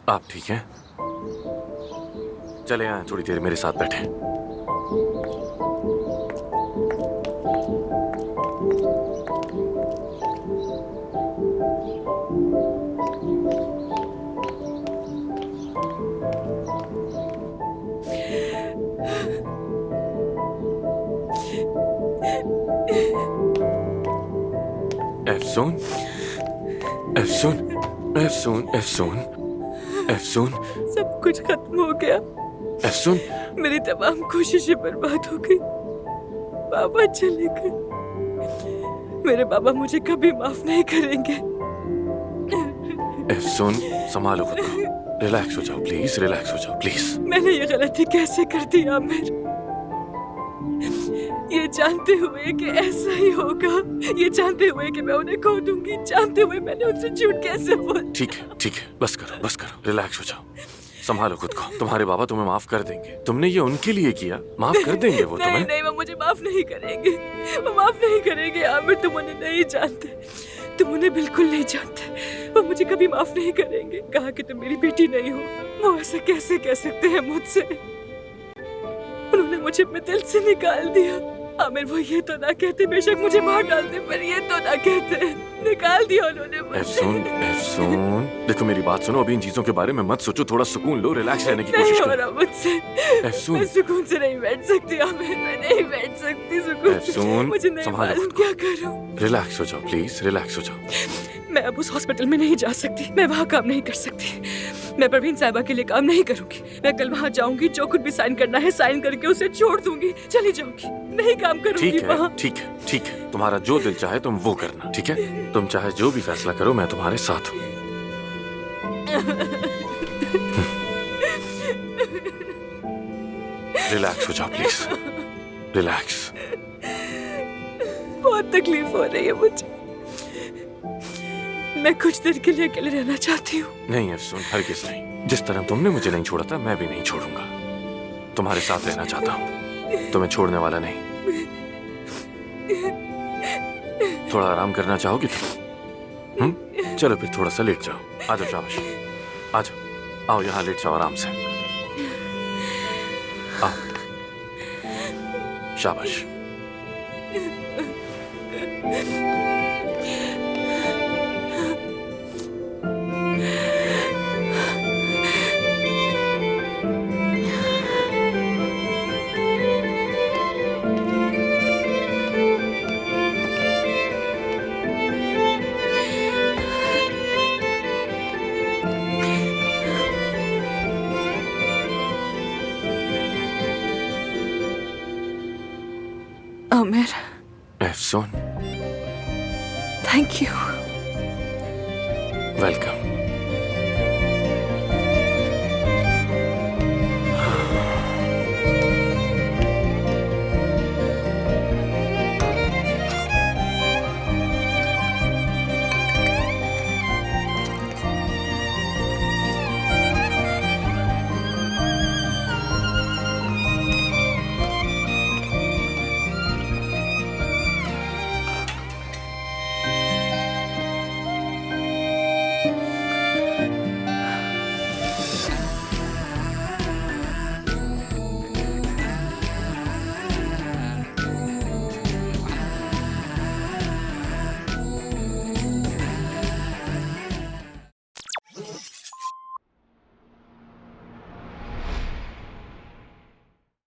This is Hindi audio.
आप ठीक हैं? चले आए थोड़ी देर मेरे साथ बैठे। एफसून, एफसून, एफसून, एफसून, एफसून, सब कुछ खत्म हो गया। एफसून, मेरी तमाम कोशिशें बर्बाद हो गई। बाबा चले गए। मेरे बाबा मुझे कभी माफ नहीं करेंगे। एफसून, संभालो खुद को। रिलैक्स हो जाओ प्लीज, रिलैक्स हो जाओ प्लीज। मैंने ये गलती कैसे कर दी आमिर? ये जानते हुए कि ऐसा ही होगा, ये जानते हुए कि मैं उन्हें खो दूंगी, जानते हुए मैंने उनसे झूठ कैसे बोल? ठीक है, ठीक है, बस करो, बस करो, रिलैक्स हो जाओ, संभालो खुद को। तुम्हारे बाबा तुम्हें माफ कर देंगे। तुमने ये उनके लिए किया, माफ कर देंगे वो तुम्हें। नहीं, वो मुझे माफ नहीं करेंगे। वो माफ नहीं करेंगे आमिर, तुम उन्हें नहीं जानते। तुम उन्हें बिल्कुल नहीं जानते। वो मुझे कभी माफ नहीं करेंगे। कहा कि तुम मेरी बेटी नहीं हो। वो ऐसा कैसे कह सकते हैं मुझसे? उन्होंने मुझे अपने दिल से निकाल दिया। आमिर वो ये तो ना कहते, बेशक मुझे मार डालते, पर ये तो ना कहते। निकाल दिया उन्होंने मुझे। एफसून, एफसून, देखो मेरी बात सुनो, अभी इन चीजों के बारे में मत सोचो, थोड़ा सुकून लो, रिलैक्स रहने की कोशिश नहीं हो करो। रहा मुझसे। एफसून, मैं सुकून से नहीं बैठ सकती आमिर, मैं नहीं बैठ सकती सुकून से। एफसून, मुझे नहीं संभालो मालूम खुद को। क्या करूं। रिलैक्स हो जाओ प्लीज, रिलैक्स हो जाओ। मैं अब उस हॉस्पिटल में नहीं जा सकती। मैं वहाँ काम नहीं कर सकती। मैं परवीन साहिबा के लिए काम नहीं करूंगी। मैं कल वहाँ जाऊंगी, जो कुछ भी साइन करना है साइन करके उसे छोड़ दूंगी, चली जाऊंगी। नहीं काम करूंगी ठीक है, वहाँ। ठीक है, ठीक है, तुम्हारा जो दिल चाहे तुम वो करना, ठीक है? तुम चाहे जो भी फैसला करो, मैं तुम्हारे साथ हूँ। रिलैक्स हो जाओ प्लीज, रिलैक्स। बहुत तकलीफ हो रही है मुझे। मैं कुछ देर के लिए अकेले रहना चाहती हूँ। नहीं अफसून, हरगिज़ नहीं। जिस तरह तुमने मुझे नहीं छोड़ा था, मैं भी नहीं छोड़ूंगा। तुम्हारे साथ रहना चाहता हूँ, तुम्हें छोड़ने वाला नहीं। थोड़ा आराम करना चाहोगी तुम? चलो फिर थोड़ा सा लेट जाओ। आ जाओ, शाबाश, आ जाओ, आओ यहाँ लेट जाओ आराम से। आओ, शाबाश। आमिर, एफसून, थैंक यू। वेलकम।